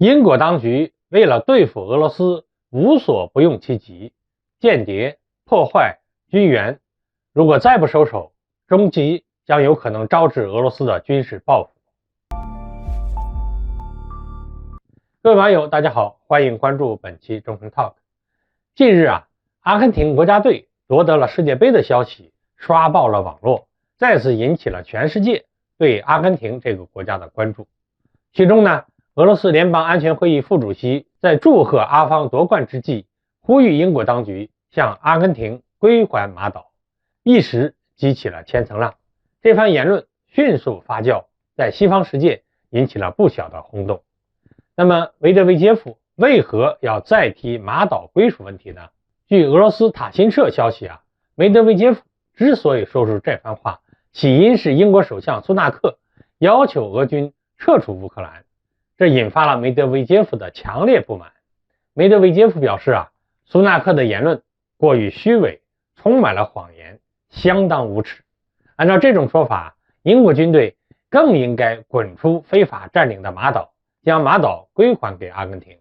英国当局为了对付俄罗斯，无所不用其极，间谍、破坏、军援，如果再不收手，终极将有可能招致俄罗斯的军事报复。各位网友，大家好，欢迎关注本期中诚 Talk。近日阿根廷国家队夺得了世界杯的消息刷爆了网络，再次引起了全世界对阿根廷这个国家的关注。其中呢，俄罗斯联邦安全会议副主席在祝贺阿方夺冠之际，呼吁英国当局向阿根廷归还马岛，一时激起了千层浪。这番言论迅速发酵，在西方世界引起了不小的轰动。那么梅德韦杰夫为何要再提马岛归属问题呢？据俄罗斯塔新社消息梅德韦杰夫之所以说出这番话，起因是英国首相苏纳克要求俄军撤出乌克兰，这引发了梅德韦杰夫的强烈不满。梅德韦杰夫表示苏纳克的言论过于虚伪，充满了谎言，相当无耻。按照这种说法，英国军队更应该滚出非法占领的马岛，将马岛归还给阿根廷。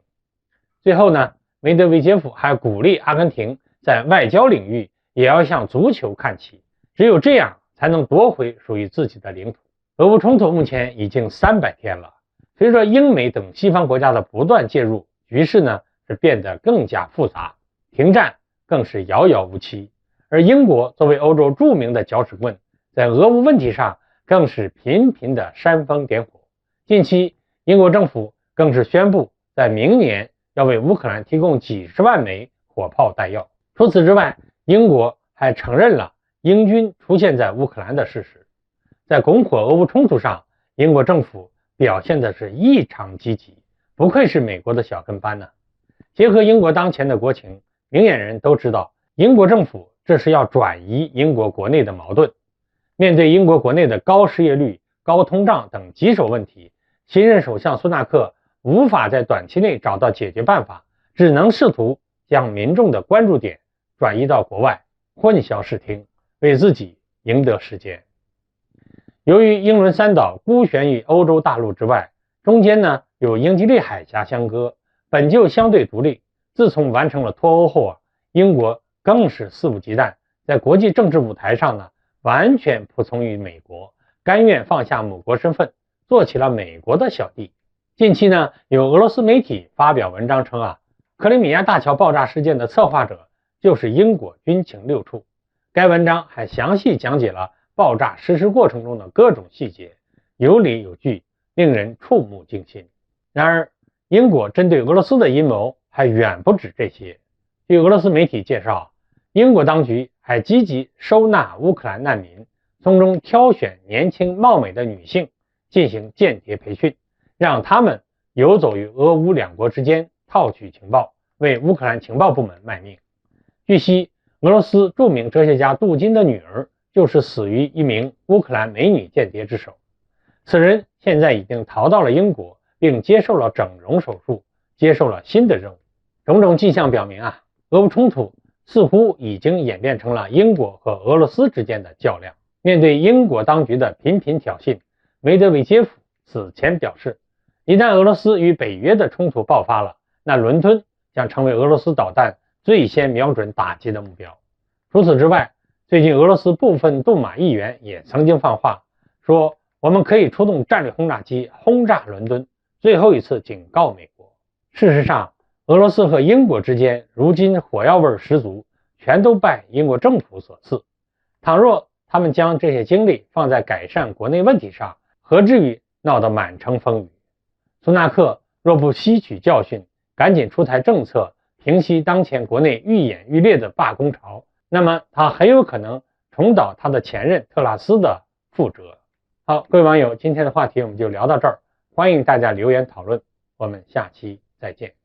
最后呢，梅德韦杰夫还鼓励阿根廷在外交领域也要向足球看齐，只有这样才能夺回属于自己的领土。俄乌冲突目前已经300天了，随着英美等西方国家的不断介入，局势呢是变得更加复杂，停战更是遥遥无期。而英国作为欧洲著名的搅屎棍，在俄乌问题上更是频频的煽风点火。近期英国政府更是宣布在明年要为乌克兰提供几十万枚火炮弹药。除此之外，英国还承认了英军出现在乌克兰的事实。在拱火俄乌冲突上，英国政府表现的是异常积极，不愧是美国的小跟班呢。结合英国当前的国情，明眼人都知道英国政府这是要转移英国国内的矛盾。面对英国国内的高失业率、高通胀等棘手问题，新任首相苏纳克无法在短期内找到解决办法，只能试图将民众的关注点转移到国外，混淆视听，为自己赢得时间。由于英伦三岛孤悬于欧洲大陆之外，中间呢有英吉利海峡相隔，本就相对独立。自从完成了脱欧后英国更是肆无忌惮，在国际政治舞台上呢完全服从于美国，甘愿放下母国身份，做起了美国的小弟。近期呢，有俄罗斯媒体发表文章称克里米亚大桥爆炸事件的策划者就是英国军情六处。该文章还详细讲解了爆炸实施过程中的各种细节，有理有据，令人触目惊心。然而，英国针对俄罗斯的阴谋还远不止这些。据俄罗斯媒体介绍，英国当局还积极收纳乌克兰难民，从中挑选年轻貌美的女性进行间谍培训，让他们游走于俄乌两国之间，套取情报，为乌克兰情报部门卖命。据悉，俄罗斯著名哲学家杜金的女儿就是死于一名乌克兰美女间谍之手。此人现在已经逃到了英国，并接受了整容手术，接受了新的任务。种种迹象表明俄乌冲突似乎已经演变成了英国和俄罗斯之间的较量。面对英国当局的频频挑衅，梅德韦杰夫此前表示，一旦俄罗斯与北约的冲突爆发了，那伦敦将成为俄罗斯导弹最先瞄准打击的目标。除此之外，最近俄罗斯部分杜马议员也曾经放话说，我们可以出动战略轰炸机轰炸伦敦，最后一次警告美国。事实上，俄罗斯和英国之间如今火药味十足，全都拜英国政府所赐。倘若他们将这些精力放在改善国内问题上，何至于闹得满城风雨？苏纳克若不吸取教训，赶紧出台政策，平息当前国内愈演愈烈的罢工潮，那么他很有可能重蹈他的前任特拉斯的覆辙。好，各位网友，今天的话题我们就聊到这儿，欢迎大家留言讨论，我们下期再见。